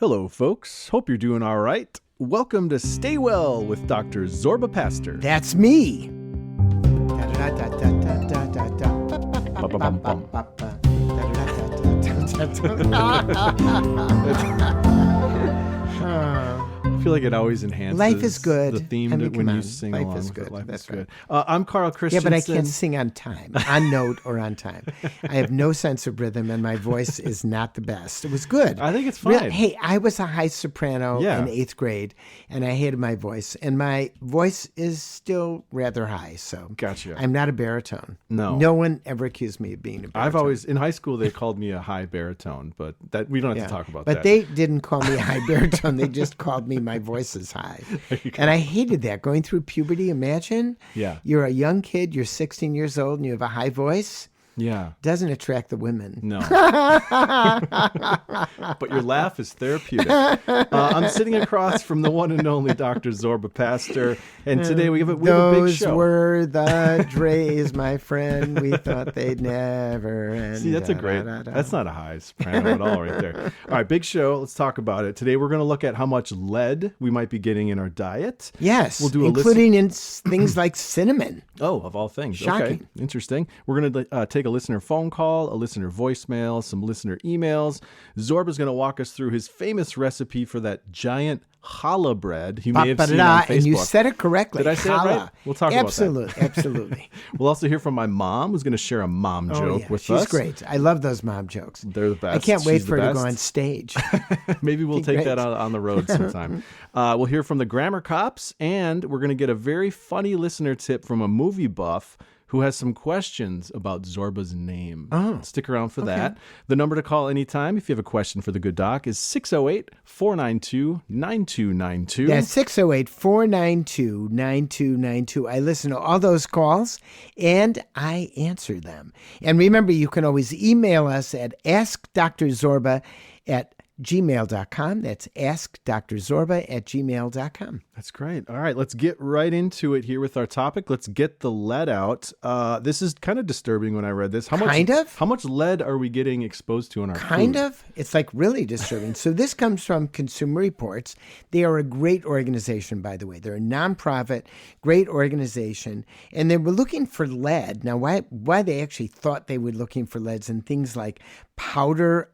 Hello, folks. Hope you're doing all right. Welcome to Stay Well with Dr. Zorba Pastor. That's me. I feel like it always enhances Life is good. The theme when you sing Life along. is good. Life That's is good. right. I'm Karl Yeah, Christensen. but I can't sing on time, on note or on time. I have no sense of rhythm, and my voice is not the best. It was good. I think it's fine. Hey, I was a high soprano in 8th grade, and I hated my voice. And my voice is still rather high, so Gotcha. I'm not a baritone. No. No one ever accused me of being a baritone. I've always, in high school, they called me a high baritone, but that we don't have to talk about that. But they didn't call me a high baritone. They just called me my voice is high. And I hated that. Going through puberty, imagine you're a young kid, you're 16 years old, and you have a high voice. Yeah. Doesn't attract the women. No. But your laugh is therapeutic. I'm sitting across from the one and only Dr. Zorba Pastor, and today we have a big show. Those were the Drays, my friend. We thought they'd never end. See, that's that's not a high soprano at all right there. All right, big show. Let's talk about it. Today we're going to look at how much lead we might be getting in our diet. Yes, we'll do including in things like cinnamon. Oh, of all things. Shocking. Okay, interesting. We're going to take a listener phone call, a listener voicemail, some listener emails. Zorba's going to walk us through his famous recipe for that Giant Challah Bread. You may have seen on Facebook. And you said it correctly. Did I say it right? We'll talk about that. Absolutely. We'll also hear from my mom, who's going to share a mom joke with us. She's great. I love those mom jokes. They're the best. I can't wait She's for the her to best. go on stage. Maybe we'll take that on the road sometime. We'll hear from the Grammar Cops, and we're going to get a very funny listener tip from a movie buff who has some questions about Zorba's name. Stick around for that. The number to call anytime if you have a question for the good doc is 608-492-9292. That's 608-492-9292. I listen to all those calls, and I answer them. And remember, you can always email us at askdrzorba@gmail.com. That's askdrzorba@gmail.com. That's great. All right, let's get right into it here with our topic. Let's get the lead out. This is kind of disturbing when I read this. How much lead are we getting exposed to in our food? It's like really disturbing. So this comes from Consumer Reports. They are a great organization, by the way. They're a nonprofit, great organization, and they were looking for lead. Now, why they actually thought they were looking for leads in things like powder,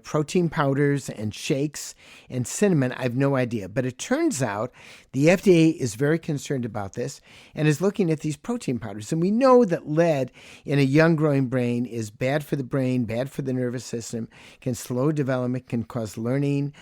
protein powders and shakes and cinnamon, I have no idea. But it turns out the FDA is very concerned about this and is looking at these protein powders. And we know that lead in a young growing brain is bad for the brain, bad for the nervous system, can slow development, can cause learning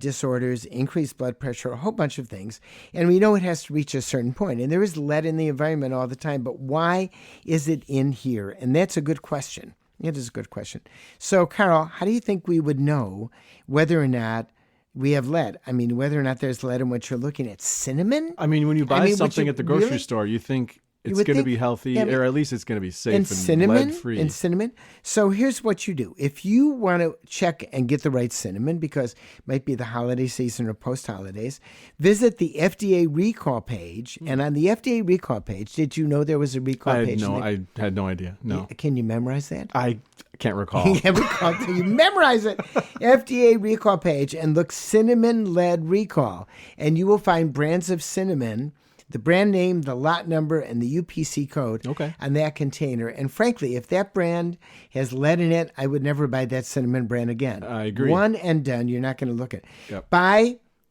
disorders, increase blood pressure, a whole bunch of things. And we know it has to reach a certain point. And there is lead in the environment all the time, but why is it in here? And that's a good question. It is a good question. So, Karl, how do you think we would know whether or not we have lead? I mean, whether or not there's lead in what you're looking at. Cinnamon? I mean, when you buy something at the grocery store, you think it's going to be healthy, or at least it's going to be safe and lead-free. And cinnamon. So here's what you do. If you want to check and get the right cinnamon, because it might be the holiday season or post-holidays, visit the FDA recall page. And on the FDA recall page, did you know there was a recall page? I had no idea. No. Can you memorize that? I can't recall. You can't recall till you memorize it. FDA recall page and look cinnamon lead recall. And you will find brands of cinnamon, the brand name, the lot number, and the UPC code on that container. And frankly, if that brand has lead in it, I would never buy that cinnamon brand again. I agree. One and done. You're not going to look at it. Yep.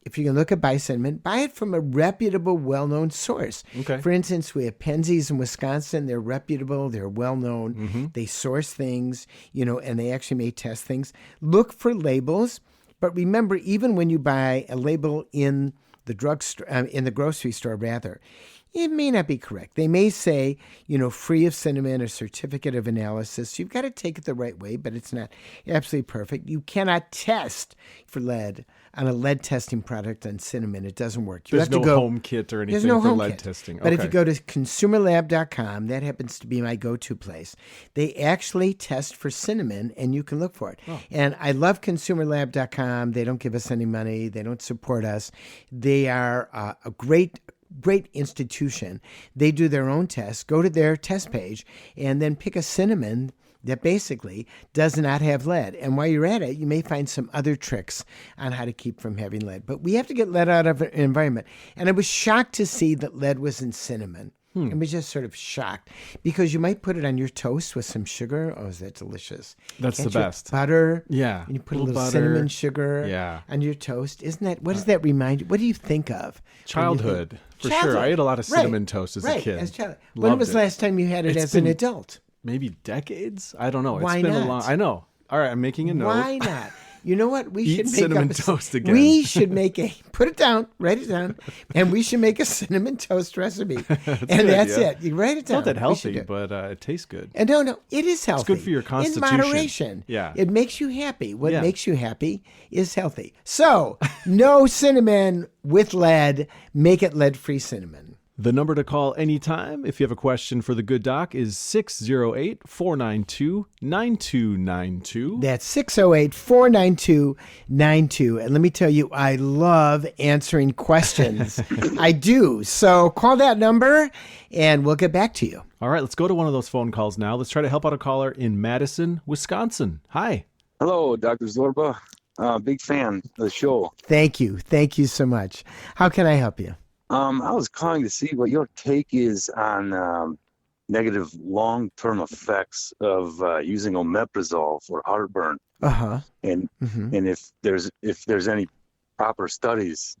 If you can look at buy cinnamon, buy it from a reputable, well-known source. Okay. For instance, we have Penzies in Wisconsin. They're reputable. They're well-known. Mm-hmm. They source things, and they actually may test things. Look for labels. But remember, even when you buy a label in the drugstore, in the grocery store, rather, it may not be correct. They may say, free of cinnamon, a certificate of analysis. You've got to take it the right way, but it's not absolutely perfect. You cannot test for lead on a lead testing product on cinnamon. It doesn't work. There's no home kit or anything for lead testing. But if you go to consumerlab.com, that happens to be my go-to place. They actually test for cinnamon, and you can look for it. Oh. And I love consumerlab.com. They don't give us any money. They don't support us. They are a great institution. They do their own tests. Go to their test page and then pick a cinnamon that basically does not have lead. And while you're at it, you may find some other tricks on how to keep from having lead. But we have to get lead out of an environment. And I was shocked to see that lead was in cinnamon. I was just sort of shocked because you might put it on your toast with some sugar. Oh, is that delicious? That's the best. Butter. Yeah. And you put a little cinnamon sugar on your toast. Isn't that, what does that remind you? What do you think of? Childhood, for sure. I ate a lot of cinnamon toast as a kid. As child. When was the last time you had it as an adult? Maybe decades? I don't know. Why it's been not? a long. I know. All right, I'm making a note. Why not? You know what? We Eat should make cinnamon toast again. We should make put it down, write it down, and we should make a cinnamon toast recipe. That's it. You write it down. It's not that healthy, but it tastes good. And no, it is healthy. It's good for your constitution. In moderation. Yeah. It makes you happy. What makes you happy is healthy. So, no cinnamon with lead. Make it lead-free cinnamon. The number to call anytime if you have a question for the good doc is 608-492-9292. That's 608-492-9292. And let me tell you, I love answering questions. I do. So call that number and we'll get back to you. All right, let's go to one of those phone calls now. Let's try to help out a caller in Madison, Wisconsin. Hi. Hello, Dr. Zorba. Big fan of the show. Thank you. Thank you so much. How can I help you? I was calling to see what your take is on negative long-term effects of using omeprazole for heartburn. And if there's any proper studies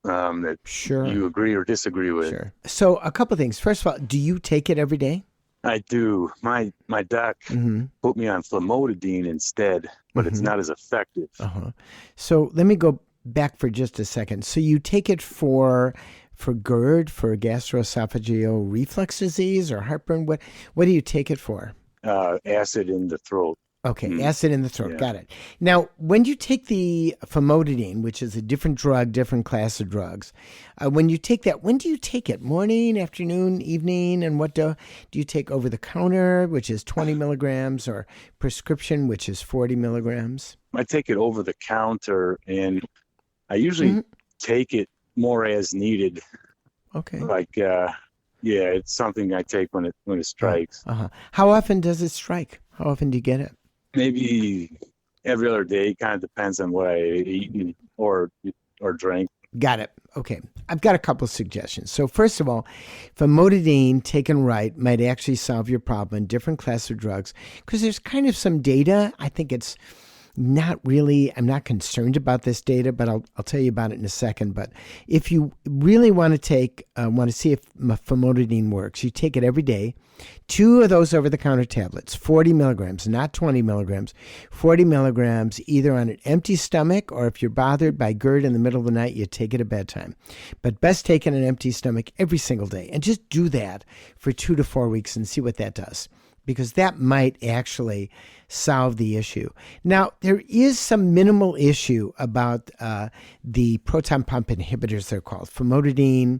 that you agree or disagree with. Sure. So a couple of things. First of all, do you take it every day? I do. My doc put me on famotidine instead, but it's not as effective. So let me go back for just a second. So you take it for GERD, for gastroesophageal reflux disease or heartburn? What do you take it for? Acid in the throat. Okay, acid in the throat. Got it. Now, when you take the famotidine, which is a different drug, different class of drugs, when you take that, when do you take it? Morning, afternoon, evening? And what do you take over the counter, which is 20 milligrams, or prescription, which is 40 milligrams? I take it over the counter, and I usually take it more as needed. Okay. Like, it's something I take when it strikes. How often does it strike? How often do you get it? Maybe every other day. Kind of depends on what I eat or drink. Got it. Okay. I've got a couple of suggestions. So first of all, famotidine taken right might actually solve your problem in different class of drugs because there's kind of some data. I think it's not really, I'm not concerned about this data, but I'll tell you about it in a second. But if you really want to see if famotidine works, you take it every day. 2 of those over-the-counter tablets, 40 milligrams, not 20 milligrams, 40 milligrams either on an empty stomach, or if you're bothered by GERD in the middle of the night, you take it at bedtime. But best take it on an empty stomach every single day. And just do that for 2 to 4 weeks and see what that does, because that might actually solve the issue. Now, there is some minimal issue about the proton pump inhibitors, they're called. Famotidine,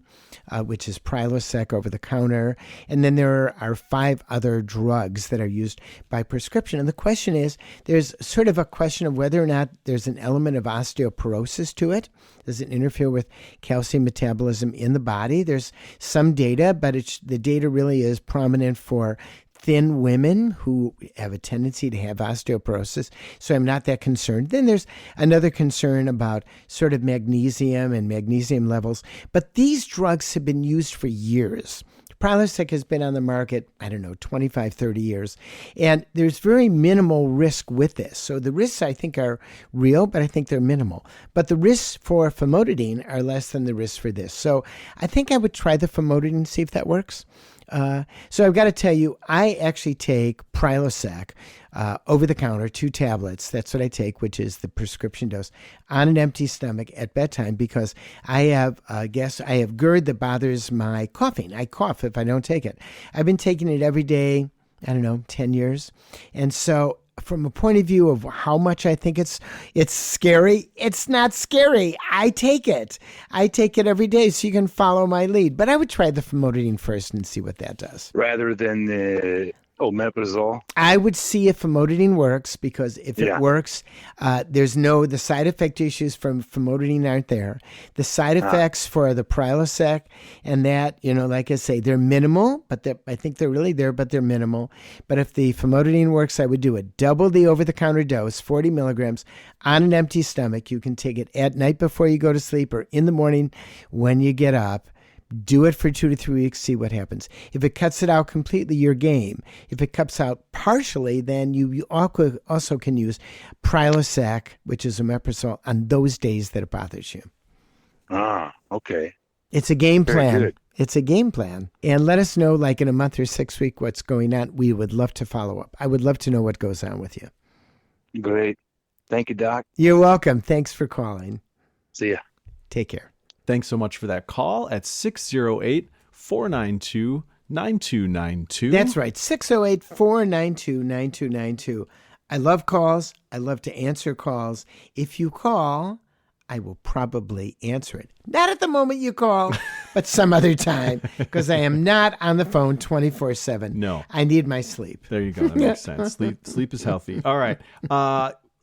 which is Prilosec over the counter. And then there are 5 other drugs that are used by prescription. And the question is, there's sort of a question of whether or not there's an element of osteoporosis to it. Does it interfere with calcium metabolism in the body? There's some data, but the data really is prominent for thin women who have a tendency to have osteoporosis. So I'm not that concerned. Then there's another concern about sort of magnesium and magnesium levels. But these drugs have been used for years. Prilosec has been on the market, 25, 30 years. And there's very minimal risk with this. So the risks, I think, are real, but I think they're minimal. But the risks for famotidine are less than the risks for this. So I think I would try the famotidine, see if that works. So I've got to tell you, I actually take Prilosec over the counter, 2 tablets. That's what I take, which is the prescription dose, on an empty stomach at bedtime because I have GERD that bothers my coughing. I cough if I don't take it. I've been taking it every day, 10 years. And so from a point of view of how much I think it's scary, it's not scary. I take it. I take it every day so you can follow my lead. But I would try the famotidine first and see what that does. Rather than the omeprazole? I would see if famotidine works, because if it works, the side effect issues from famotidine aren't there. The side effects for the Prilosec and that, like I say, they're minimal, but I think they're really there, but they're minimal. But if the famotidine works, I would do it. Double the over-the-counter dose, 40 milligrams on an empty stomach. You can take it at night before you go to sleep or in the morning when you get up. Do it for 2 to 3 weeks, see what happens. If it cuts it out completely, you're game. If it cuts out partially, then you also can use Prilosec, which is omeprazole, on those days that it bothers you. Okay. It's a game plan. Very good. It's a game plan. And let us know, like in a month or 6 weeks, what's going on. We would love to follow up. I would love to know what goes on with you. Great. Thank you, Doc. You're welcome. Thanks for calling. See ya. Take care. Thanks so much for that call at 608-492-9292. That's right, 608-492-9292. I love calls. I love to answer calls. If you call, I will probably answer it. Not at the moment you call, but some other time, because I am not on the phone 24/7. No. I need my sleep. There you go. That makes sense. Sleep is healthy. All right.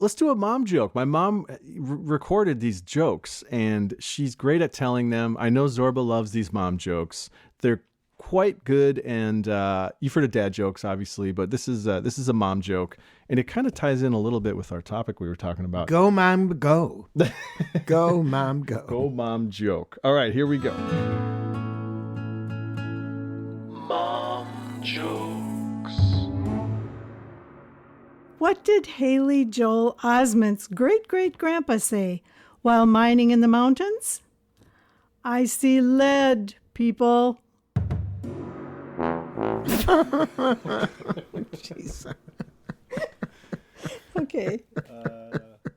Let's do a mom joke. My mom recorded these jokes, and she's great at telling them. I know Zorba loves these mom jokes. They're quite good, and you've heard of dad jokes, obviously, but this is a mom joke, and it kind of ties in a little bit with our topic we were talking about. Go, Mom, go. Go, Mom, go. Go, mom joke. All right, here we go. Mom jokes. What did Haley Joel Osment's great-great-grandpa say while mining in the mountains? I see lead, people. Jeez. Okay.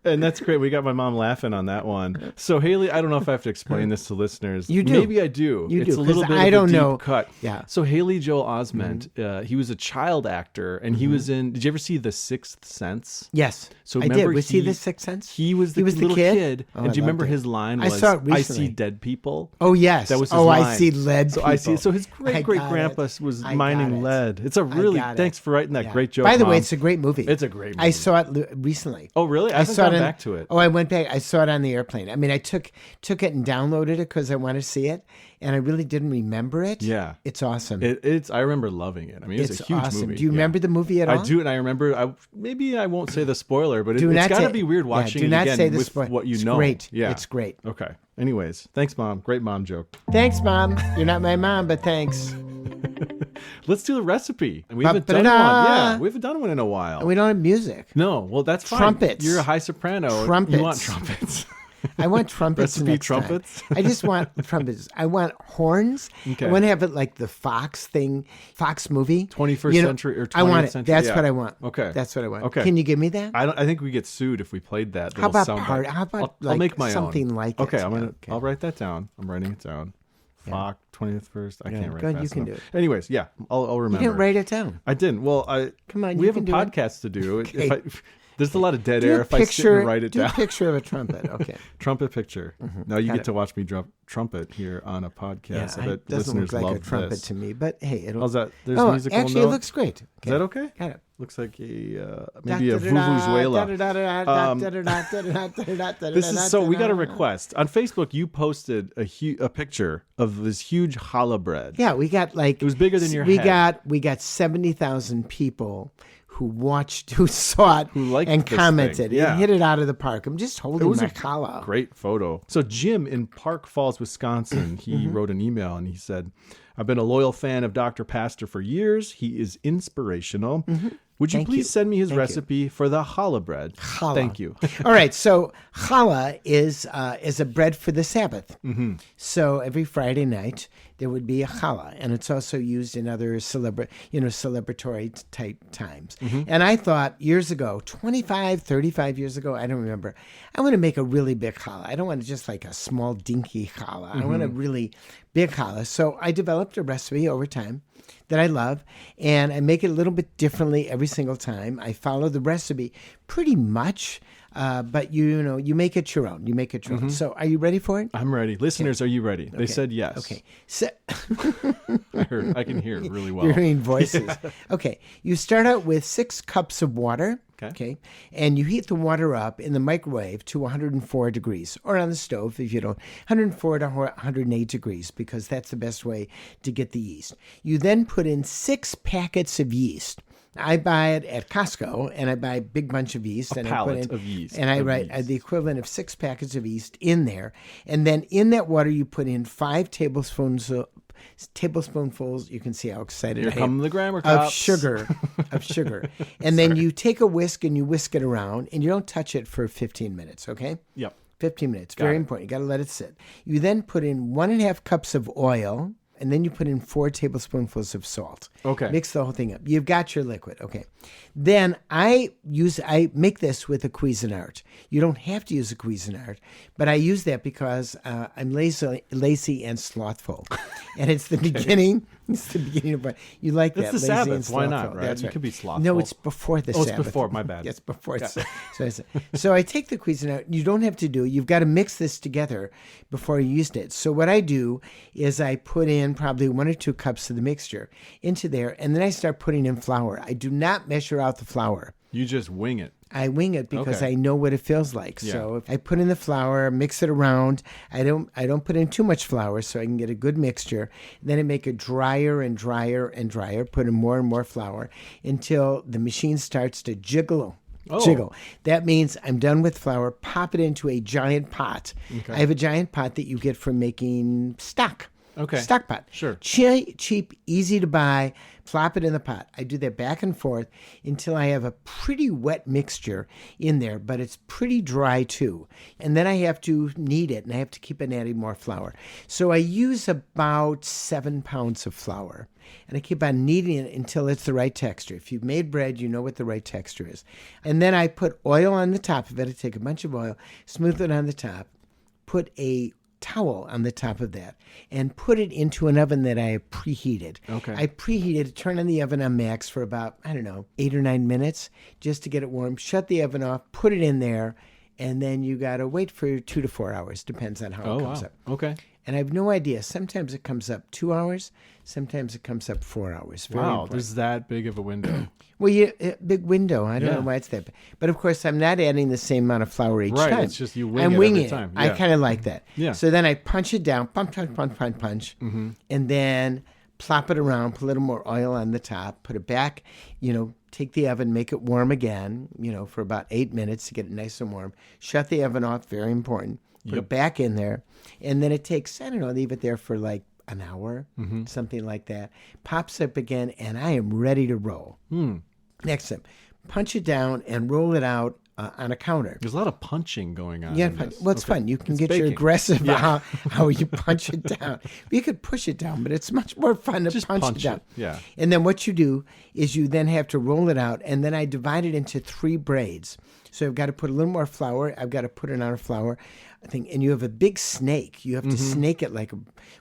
And that's great. We got my mom laughing on that one. So Haley, I don't know if I have to explain this to listeners. You do. Maybe I do. You it's do, a little 'cause bit I of don't a deep know. cut. Yeah. So Haley Joel Osment, he was a child actor, and he was in. Did you ever see The Sixth Sense? Yes, So I remember did. Was he the Sixth Sense? He was the little kid. Oh, and do you I remember loved it. his line I was, saw it "I recently. see dead people." Oh, yes. That was his I line. see lead So people. I see. So his I great got grandpa it. was I got mining it. lead. It's a really. got it. Thanks for writing that Yeah. great joke. By the way, Mom. it's a great movie. It's a great movie. I saw it recently. Oh, really? I haven't saw gone it back to it. Oh, I went back. I saw it on the airplane. I mean, I took it and downloaded it because I wanted to see it, and I really didn't remember it. Yeah. It's awesome. It's. I remember loving it. I mean, it's a huge awesome. movie. Do you Yeah. remember the movie at all? I do, and I remember. Maybe I won't say the spoiler, but Do it's not got to say- be weird yeah, watching do it not again say the with spoiler. what you It's know. great. Yeah, It's great. Okay. Anyways, thanks, Mom. Great mom joke. Thanks, Mom. You're not my mom, but thanks. Let's do the recipe. And we haven't done one. Yeah, we haven't done one in a while. And we don't have music. No, well, that's fine. Trumpets. You're a high soprano. Trumpets. You want trumpets. I want trumpets Recipe next trumpets? time. I just want trumpets. I want horns. Okay. I want to have it like the Fox movie. 21st century or 20th I want it. century. That's Yeah. what I want. Okay. That's what I want. Okay. Can you give me that? I think we get sued if we played that. How little about sound part? bite. How about I'll like make my something own. like it? Okay, Okay. I'll write that down. I'm writing it down. Fox 21st. I can't write Good, fast you can enough. do it. Anyways, yeah, I'll You remember. didn't write it down. I didn't. Well, Come on, we you have a can do it. podcast to do. Okay. There's a lot of dead Do air a if I sit picture. and write it do down. a picture of a trumpet. Okay. Trumpet picture. Now you Got get it. to watch me drop trumpet here on a podcast. I bet it doesn't listeners look like love a trumpet this. to me, but hey, it'll. How's that? There's oh, musical actually, note. it looks great. Is that okay? Got it. Looks like maybe a vuvuzela. This is so. We got a request on Facebook. You posted a picture of this huge challah bread. Yeah, we got like It was bigger than your head. We got 70,000 people who saw it, Who liked and this commented. thing. Yeah. It hit it out of the park. I'm just holding It was my a challah. great photo. So Jim in Park Falls, Wisconsin, he wrote an email and he said, "I've been a loyal fan of Dr. Pastor for years. He is inspirational. Would you Thank please you. send me his Thank you. recipe for the challah bread? Challah. Thank you." All right, so challah is a bread for the Sabbath. So every Friday night there would be a challah, and it's also used in other celebratory type times. And I thought years ago, 25, 35 years ago, I don't remember, I want to make a really big challah. I don't want just like a small dinky challah. I want a really big challah. So I developed a recipe over time that I love, and I make it a little bit differently every single time. I follow the recipe pretty much But you make it your own. You make it your own. So are you ready for it? I'm ready. Listeners, are you ready? They said yes. Okay. So I can hear really well. You're hearing voices. Okay. You start out with 6 cups of water. Okay. And you heat the water up in the microwave to 104 degrees, or on the stove if you don't, 104 to 108 degrees, because that's the best way to get the yeast. You then put in 6 packets of yeast. I buy it at Costco, and I buy a big bunch of yeast. A pallet of yeast. And I write the equivalent of 6 packets of yeast in there. And then in that water, you put in 5 tablespoonfuls. You can see how excited Here I come am. the grammar cops. Of sugar. And then you take a whisk and you whisk it around, and you don't touch it for 15 minutes, okay? Yep. 15 minutes. Very important. You got to let it sit. You then put in 1.5 cups of oil, and then you put in 4 tablespoonfuls of salt. Okay. Mix the whole thing up. You've got your liquid. Okay. Then I make this with a Cuisinart. You don't have to use a Cuisinart, but I use that because I'm lazy and slothful. And it's the beginning. It's the beginning of you like That's that. the Lazy Sabbath. and slothful. Why not, right? That's You right. could be slothful. No, it's before the Sabbath. It's before. My bad. Yes, before. So I take the Cuisinart. You don't have to do. You've got to mix this together before you use it. So what I do is I put in probably 1 or 2 cups of the mixture into there, and then I start putting in flour. I do not measure out the flour. You just wing it. I wing it because I know what it feels like. Yeah. So if I put in the flour, mix it around. I don't put in too much flour so I can get a good mixture. Then I make it drier and drier and drier. Put in more and more flour until the machine starts to jiggle. That means I'm done with flour. Pop it into a giant pot. Okay. I have a giant pot that you get for making stock. Okay. Stock pot. Sure. Cheap, easy to buy. Plop it in the pot. I do that back and forth until I have a pretty wet mixture in there, but it's pretty dry too. And then I have to knead it, and I have to keep on adding more flour. So I use about 7 pounds of flour, and I keep on kneading it until it's the right texture. If you've made bread, you know what the right texture is. And then I put oil on the top of it. I take a bunch of oil, smooth it on the top, put a towel on the top of that, and put it into an oven that I have preheated. Okay. I preheated, turn on the oven on max for about, 8 or 9 minutes just to get it warm. Shut the oven off, put it in there, and then you got to wait for 2 to 4 hours. Depends on how it comes up. Okay. And I have no idea. Sometimes it comes up 2 hours. Sometimes it comes up 4 hours. Very important. There's that big of a window. Well, big window. I don't know why it's that big. But, of course, I'm not adding the same amount of flour each time. Right, it's just you wing I'm it winging every time. it. I kind of like that. Yeah. So then I punch it down, punch, and then plop it around, put a little more oil on the top, put it back, take the oven, make it warm again, for about 8 minutes to get it nice and warm. Shut the oven off, very important. Put it back in there. And then it takes, leave it there for like an hour, something like that. Pops up again, and I am ready to roll. Next step, punch it down and roll it out on a counter. There's a lot of punching going on. Yeah, well, it's fun. You can get baking. your aggressive how you punch it down. You could push it down, but it's much more fun to Just punch it punch down. it, yeah. And then what you do is you then have to roll it out, and then I divide it into 3 braids. So I've got to put a little more flour. I've got to put it on a flour thing. And you have a big snake. You have to snake it like a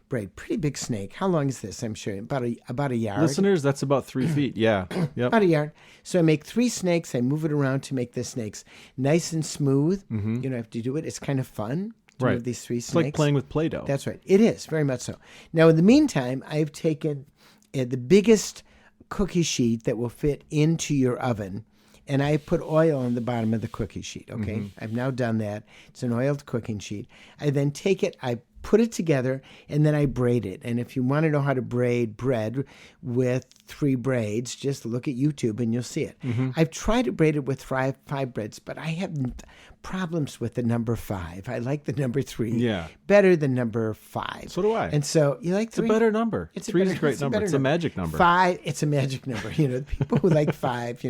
braid. Pretty big snake. How long is this? I'm sure about a yard. Listeners, that's about 3 feet. Yeah. Yep. About a yard. So I make 3 snakes. I move it around to make the snakes nice and smooth. You don't have to do it. It's kind of fun to move these 3 snakes. It's like playing with Play-Doh. That's right. It is, very much so. Now, in the meantime, I've taken the biggest cookie sheet that will fit into your oven, and I put oil on the bottom of the cookie sheet, okay? I've now done that. It's an oiled cooking sheet. I then take it, I put it together, and then I braid it. And if you want to know how to braid bread with 3 braids, just look at YouTube and you'll see it. I've tried to braid it with 5 braids, but I have problems with the number 5. I like the number 3 better than number 5. So do I. And so you like 3? It's a better number. It's 3 is a great number. It's a magic number. 5, it's a magic number. The people who like 5,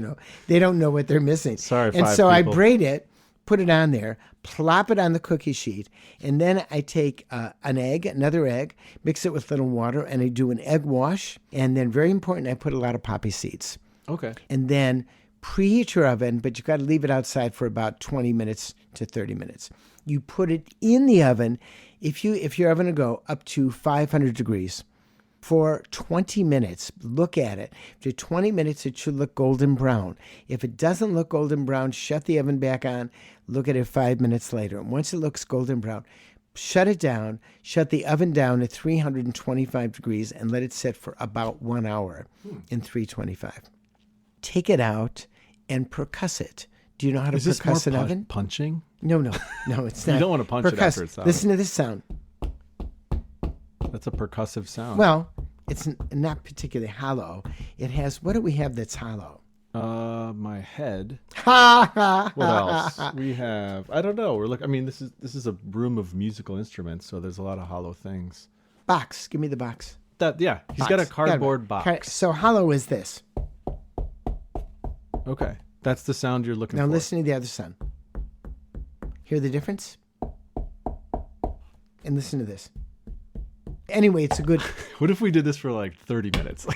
they don't know what they're missing. Sorry, 5 And so people. I braid it, put it on there, plop it on the cookie sheet, and then I take another egg, mix it with a little water, and I do an egg wash. And then, very important, I put a lot of poppy seeds. Okay. And then preheat your oven, but you've got to leave it outside for about 20 minutes to 30 minutes. You put it in the oven, if your oven will go up to 500 degrees, for 20 minutes. Look at it. After 20 minutes, it should look golden brown. If it doesn't look golden brown, shut the oven back on. Look at it 5 minutes later. And once it looks golden brown, shut it down. Shut the oven down at 325 degrees and let it sit for about 1 hour in 325. Take it out and percuss it. Do you know how to percuss an oven? Punching? No, it's not. You don't want to punch it after it's out. Listen to this sound. That's a percussive sound. Well, it's not particularly hollow. It has, what do we have that's hollow? My head. Ha ha. What else? We have, I don't know. This is a room of musical instruments, so there's a lot of hollow things. Box. Give me the box. He's got a cardboard box. So hollow is this. Okay. That's the sound you're looking for. Now listen to the other sound. Hear the difference? And listen to this. Anyway, it's a good... What if we did this for like 30 minutes?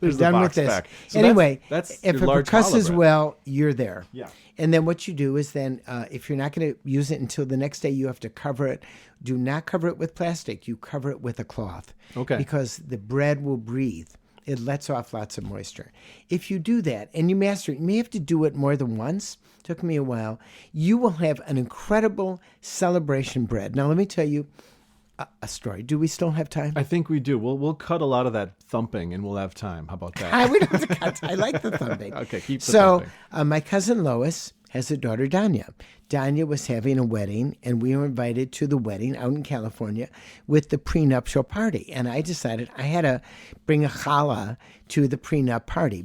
There's done the with box this. back. So anyway, that's if it percusses well, you're there. Yeah. And then what you do is then, if you're not going to use it until the next day, you have to cover it. Do not cover it with plastic. You cover it with a cloth. Okay. Because the bread will breathe. It lets off lots of moisture. If you do that and you master it, you may have to do it more than once. Took me a while. You will have an incredible celebration bread. Now, let me tell you a story. Do we still have time? I think we do. We'll cut a lot of that thumping and we'll have time. How about that? We don't have to cut. I like the thumping. Okay, keep the thumping. So my cousin Lois has a daughter, Danya. Danya was having a wedding, and we were invited to the wedding out in California with the prenuptial party. And I decided I had to bring a challah to the prenup party,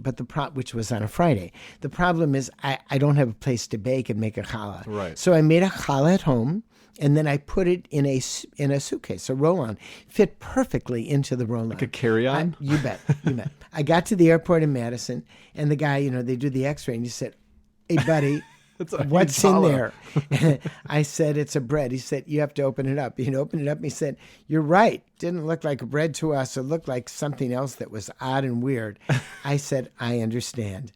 which was on a Friday. The problem is I don't have a place to bake and make a challah. Right. So I made a challah at home, and then I put it in a suitcase, a roll-on. Fit perfectly into the roll-on. Like a carry-on? You bet. I got to the airport in Madison, and the guy, they do the x-ray, and he said, "Hey, buddy, what's in there?" I said, "It's a bread." He said, "You have to open it up." He opened it up, and he said, "You're right. Didn't look like a bread to us. It looked like something else that was odd and weird." I said, "I understand.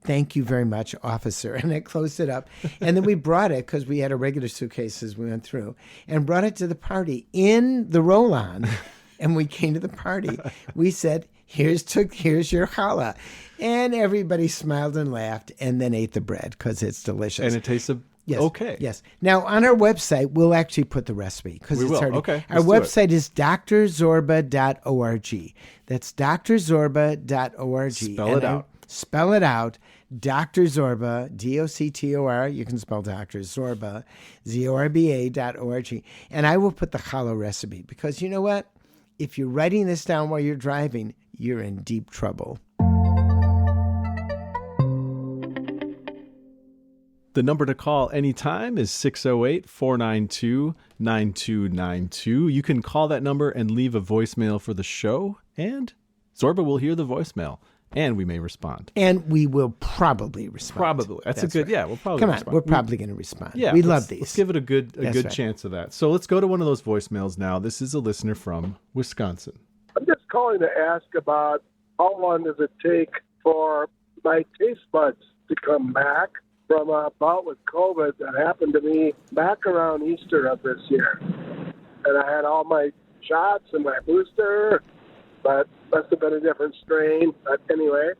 Thank you very much, officer." And I closed it up. And then we brought it, because we had a regular suitcase as we went through, and brought it to the party in the roll-on. And we came to the party. We said, here's your challah. And everybody smiled and laughed and then ate the bread because it's delicious. And it tasted okay. Yes. Now, on our website, we'll actually put the recipe. We will. Okay. Our website is drzorba.org. That's drzorba.org. Spell it out. Dr. Zorba, D-O-C-T-O-R. You can spell Dr. Zorba, Z-O-R-B-A.org. And I will put the challah recipe because you know what? If you're writing this down while you're driving, you're in deep trouble. The number to call anytime is 608-492-9292. You can call that number and leave a voicemail for the show, and Zorba will hear the voicemail. And we may respond. And we will probably respond. Probably. That's a good, right. Yeah, we'll probably respond. Come on, we're probably going to respond. Yeah, we love these. Let's give it a good chance of that. So let's go to one of those voicemails now. This is a listener from Wisconsin. I'm just calling to ask about how long does it take for my taste buds to come back from a bout with COVID that happened to me back around Easter of this year. And I had all my shots and my booster, but must have been a different strain. But anyway,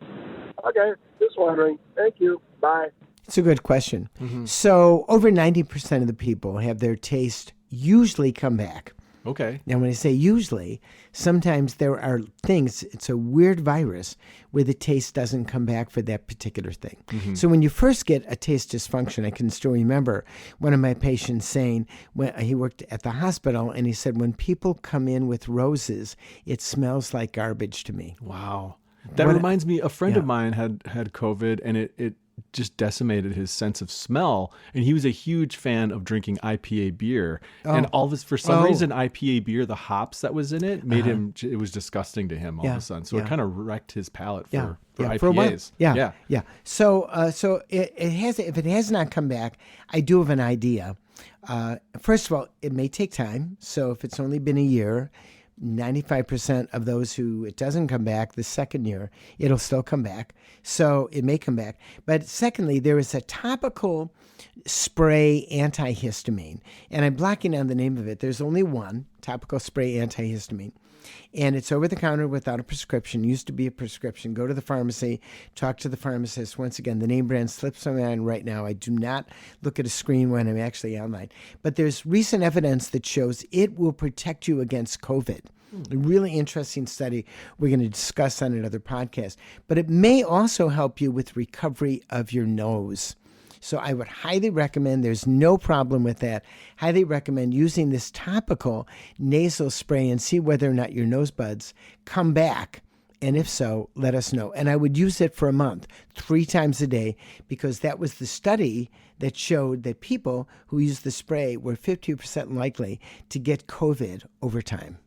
okay, just wondering. Thank you. Bye. It's a good question. Mm-hmm. So over 90% of the people have their taste usually come back. Okay. Now, when I say usually, sometimes there are things, it's a weird virus where the taste doesn't come back for that particular thing. Mm-hmm. So when you first get a taste dysfunction, I can still remember one of my patients saying, when he worked at the hospital, and he said, when people come in with roses, it smells like garbage to me. Wow. That reminds me, a friend of mine had COVID, and it just decimated his sense of smell. And he was a huge fan of drinking IPA beer. Oh. And all this, for some reason, IPA beer, the hops that was in it, made him, it was disgusting to him all of a sudden. So it kind of wrecked his palate for IPAs. For a while. Yeah. So it has, if it has not come back, I do have an idea. First of all, it may take time. So if it's only been a year, 95% of those who it doesn't come back the second year, it'll still come back. So it may come back. But secondly, there is a topical spray antihistamine, and I'm blocking on the name of it. There's only one topical spray antihistamine, and it's over the counter without a prescription. Used to be a prescription. Go to the pharmacy, talk to the pharmacist. Once again, the name brand slips my mind right now. I do not look at a screen when I'm actually online. But there's recent evidence that shows it will protect you against COVID. A really interesting study we're going to discuss on another podcast. But it may also help you with recovery of your nose. So I would highly recommend, there's no problem with that, highly recommend using this topical nasal spray and see whether or not your nose buds come back. And if so, let us know. And I would use it for a month, 3 times a day, because that was the study that showed that people who used the spray were 50% likely to get COVID over time.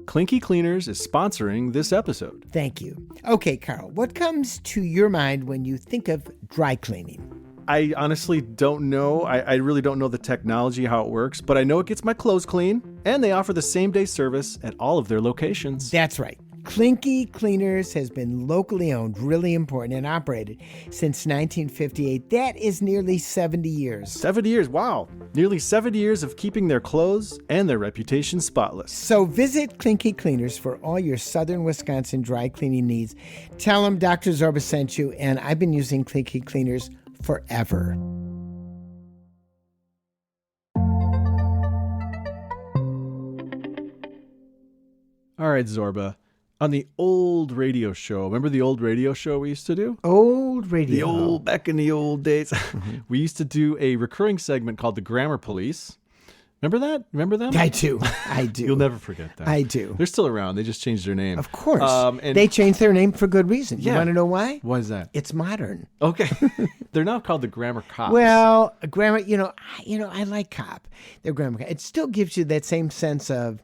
Clinky Cleaners is sponsoring this episode. Thank you. Okay, Carl, what comes to your mind when you think of dry cleaning? I honestly don't know. I really don't know the technology, how it works, but I know it gets my clothes clean, and they offer the same-day service at all of their locations. That's right. Clinky Cleaners has been locally owned, really important, and operated since 1958. That is nearly 70 years. 70 years, wow. Nearly 70 years of keeping their clothes and their reputation spotless. So visit Clinky Cleaners for all your southern Wisconsin dry cleaning needs. Tell them Dr. Zorba sent you, and I've been using Clinky Cleaners forever. All right, Zorba. On the old radio show, remember the old radio show we used to do? Old radio. Back in the old days. We used to do a recurring segment called the Grammar Police. Remember that? Remember them? I do. You'll never forget that. I do. They're still around. They just changed their name. Of course. And they changed their name for good reason. Yeah. You want to know why? Why is that? It's modern. Okay. They're now called the Grammar Cops. Well, grammar, I like cop. They're grammar. It still gives you that same sense of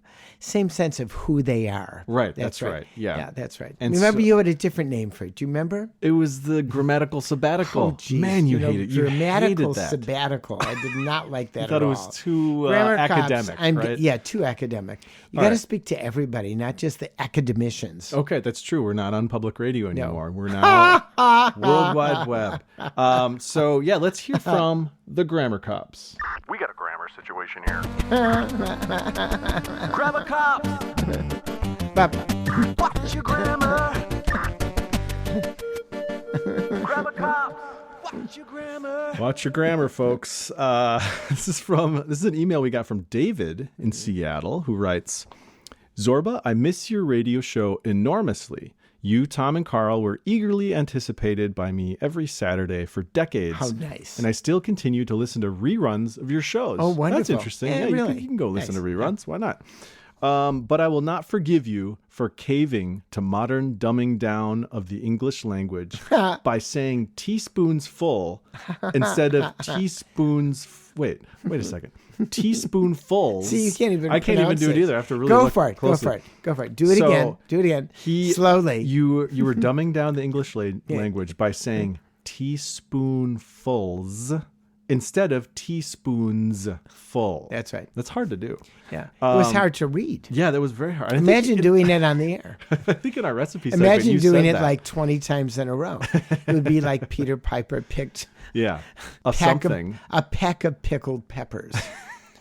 who they are. Right. That's right. Yeah. Yeah, that's right. And remember, so, you had a different name for it. Do you remember? It was the grammatical sabbatical. Oh, geez. Man, you hate it. You grammatical hated that. sabbatical. I did not like that I thought at all. it was too Grammar academic, cops, right? Yeah, too academic. You got to speak to everybody, not just the academicians. Okay, that's true. We're not on public radio anymore. We're now World Wide Web. So, yeah, let's hear from the Grammar Cops. We got a grammar situation here. Grammar cops! Watch your grammar! Grammar cops! Watch your grammar! Watch your grammar, folks. This is an email we got from David in Seattle, who writes, Zorba, I miss your radio show enormously. You, Tom, and Karl were eagerly anticipated by me every Saturday for decades. How nice. And I still continue to listen to reruns of your shows. Oh, wonderful. That's interesting. Yeah, really. You can go listen Nice. to reruns. Why not? But I will not forgive you for caving to modern dumbing down of the English language by saying teaspoons full instead of teaspoons. Wait a second. Teaspoonfuls. See, you can't even. I can't even pronounce do it it either. I have to really go look for it. closely. Go for it. Do it again. Do it again. Slowly. You were dumbing down the English language by saying teaspoonfuls instead of teaspoons full. That's right. That's hard to do. Yeah. It was hard to read. Yeah, that was very hard. Imagine doing it on the air. I think in our recipe segment, Imagine you doing said it that. like 20 times in a row. It would be like Peter Piper picked a peck of pickled peppers.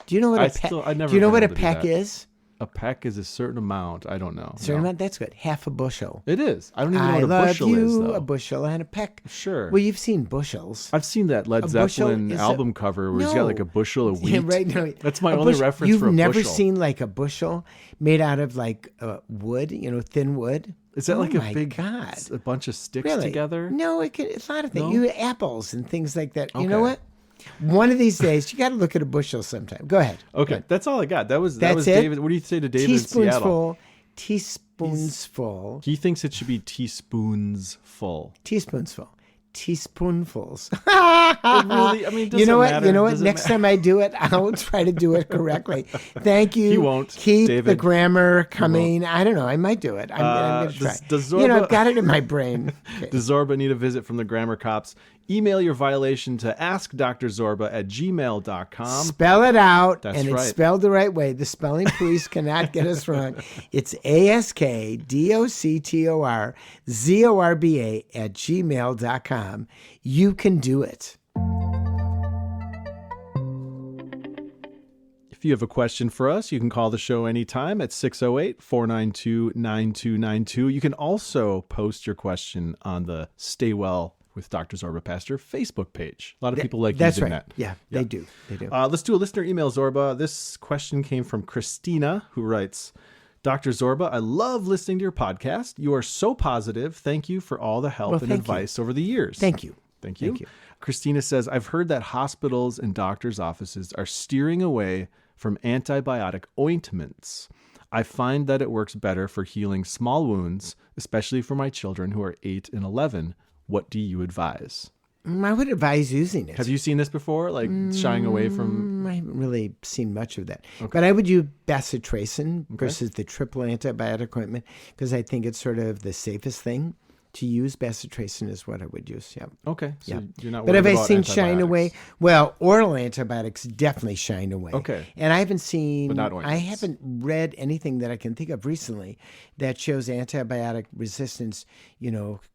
Do you know what I never do you know what a been able to do peck that. is? A peck is a certain amount. I don't know. Certain amount? That's good. Half a bushel. It is. I don't even know I what a love bushel you, is, though. a bushel and a peck. Sure. Well, you've seen bushels. I've seen that Led bushel Zeppelin is album cover where he's got like a bushel of wheat. Yeah, right. No, That's my a only bushel- reference for a You've never bushel. seen like a bushel made out of like wood, thin wood? Is that like Oh a my big, God. a bunch of sticks Really? together? No, it's a lot of things. No? You apples and things like that. You Okay. know what? One of these days, you got to look at a bushel sometime. Go ahead. Okay, that's all I got. That was That's it? David. What do you say to David in Seattle? Teaspoonsful. He thinks it should be teaspoons full. Teaspoonsful. Teaspoonfuls. Really? I mean, does You know it what? matter? You know what? Does it Next time I do it, I'll try to do it correctly. Thank you. He won't, Keep David. the grammar coming. I don't know. I might do it. I'm going to try. does I've Zorba- got it in my brain. Okay. Does Zorba need a visit from the Grammar Cops? email your violation to askdrzorba@gmail.com. Spell it out, That's and right. it's spelled the right way. The spelling police cannot get us wrong. It's askdoctorba@gmail.com. You can do it. If you have a question for us, you can call the show anytime at 608-492-9292. You can also post your question on the Stay Well with Dr. Zorba Pastor Facebook page. A lot of people like That's using right. that. Yeah, they do. They do. Let's do a listener email, Zorba. This question came from Christina, who writes, Dr. Zorba, I love listening to your podcast. You are so positive. Thank you for all the help and advice over the years. Thank you. Thank you. Thank you. Christina says, I've heard that hospitals and doctors' offices are steering away from antibiotic ointments. I find that it works better for healing small wounds, especially for my children who are 8 and 11. What do you advise? I would advise using it. Have you seen this before, like shying away from? I haven't really seen much of that. Okay. But I would use bacitracin versus the triple antibiotic ointment because I think it's sort of the safest thing to use. Bacitracin is what I would use. Yeah. Okay. So you're not. But have worried I about seen shine antibiotics? away? Well, oral antibiotics definitely shine away. Okay. And I haven't seen. But not I ointments. haven't read anything that I can think of recently that shows antibiotic resistance.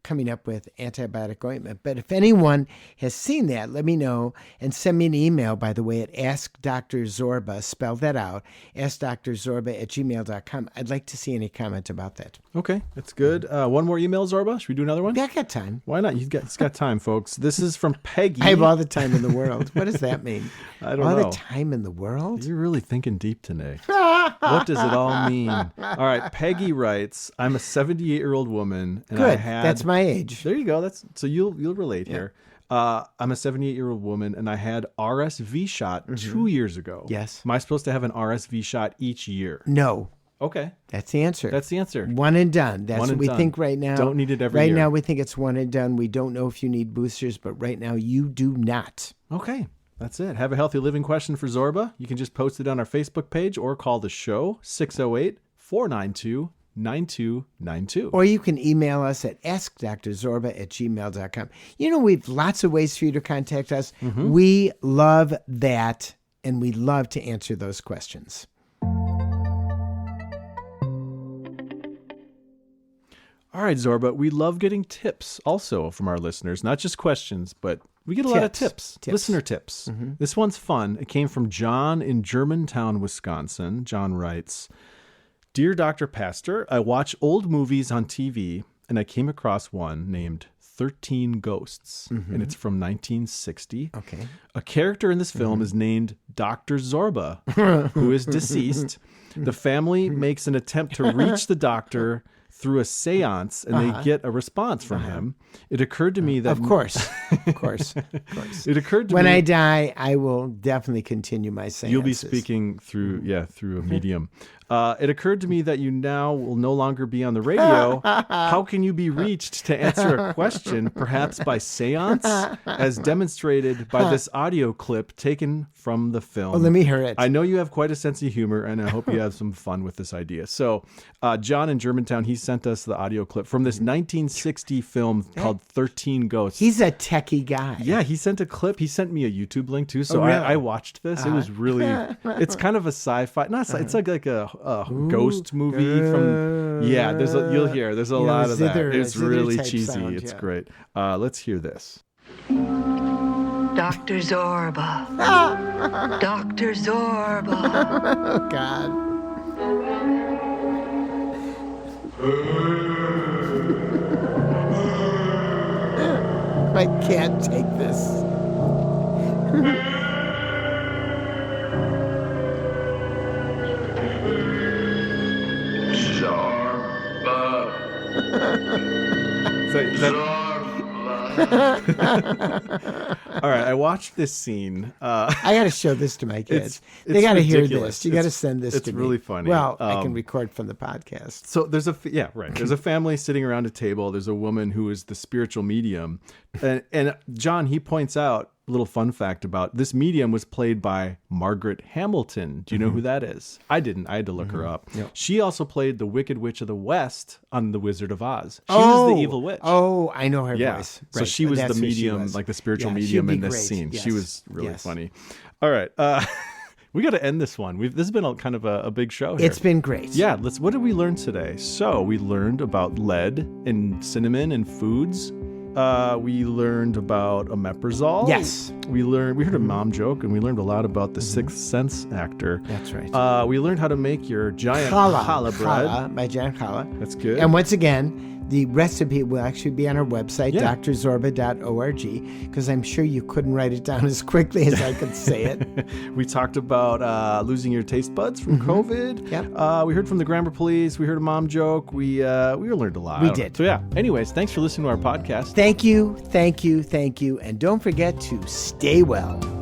Coming up with antibiotic ointment. But if anyone has seen that, let me know and send me an email. By the way, at askdrzorba. Spell that out. askdrzorba@gmail.com. I'd like to see any comment about that. Okay, that's good. One more email, Zorba. Should we do another one? Yeah, I got time. Why not? He's got time, folks. This is from Peggy. I have all the time in the world. What does that mean? I don't all know. the time in the world? You're really thinking deep today. What does it all mean? All right, Peggy writes, I'm a 78-year-old woman. And Good. That's my age. There you go. So you'll relate here. I'm a 78-year-old woman, and I had RSV shot 2 years ago. Yes. Am I supposed to have an RSV shot each year? No. Okay. That's the answer. That's the answer. One and done. That's One what and we done. think right now. Don't need it every year. year. Right now we think it's one and done. We don't know if you need boosters, but right now you do not. Okay. That's it. Have a healthy living question for Zorba? You can just post it on our Facebook page or call the show 608-492-9292. Or you can email us at askdrzorba@gmail.com. We've lots of ways for you to contact us. We love that, and we love to answer those questions. All right, Zorba, we love getting tips also from our listeners, not just questions, but we get a lot of tips. Listener tips. This one's fun. It came from John in Germantown, Wisconsin. John writes, Dear Dr. Pastor, I watch old movies on TV, and I came across one named 13 Ghosts, and it's from 1960. Okay. A character in this film is named Dr. Zorba, who is deceased. The family makes an attempt to reach the doctor through a seance, and they get a response from him. It occurred to me that... Of course. It occurred to when me... I die, I will definitely continue my seances. You'll be speaking through a medium. It occurred to me that you now will no longer be on the radio. How can you be reached to answer a question, perhaps by seance, as demonstrated by this audio clip taken from the film? Well, let me hear it. I know you have quite a sense of humor, and I hope you have some fun with this idea. So, John in Germantown, he sent us the audio clip from this 1960 film called 13 Ghosts. He's a techie guy. Yeah, he sent a clip. He sent me a YouTube link too. So really? I watched this. It was really, it's kind of a sci-fi, it's like a ghost movie from, you'll hear, there's a lot of that. It's really cheesy. Sound, it's great. Let's hear this. Dr. Zorba. Dr. Zorba. Oh, God. I can't take this. All right, I watched this scene. I got to show this to my kids. It's They got to hear ridiculous. this. You got to send this to me. It's really funny. Well, I can record from the podcast. So there's a family sitting around a table. There's a woman who is the spiritual medium, and John, he points out, little fun fact about this medium was played by Margaret Hamilton. Do you know who that is? I didn't. I had to look her up. Yep. She also played the Wicked Witch of the West on The Wizard of Oz. She was the evil witch. Oh, I know her voice. So she was the medium, like the spiritual medium in this scene. Yes. She was really funny. All right. We got to end this one. This has been kind of a big show here. It's been great. Yeah. What did we learn today? So we learned about lead and cinnamon in foods. We learned about omeprazole. Yes. We heard a mom joke, and we learned a lot about the Sixth Sense actor. That's right. We learned how to make your Giant Challah Bread. Challah, by Giant Challah. That's good. And once again, the recipe will actually be on our website, drzorba.org, because I'm sure you couldn't write it down as quickly as I could say it. We talked about losing your taste buds from COVID. Yep. We heard from the grammar police. We heard a mom joke. We learned a lot. We did. So yeah. Anyways, thanks for listening to our podcast. Thank you. And don't forget to stay well.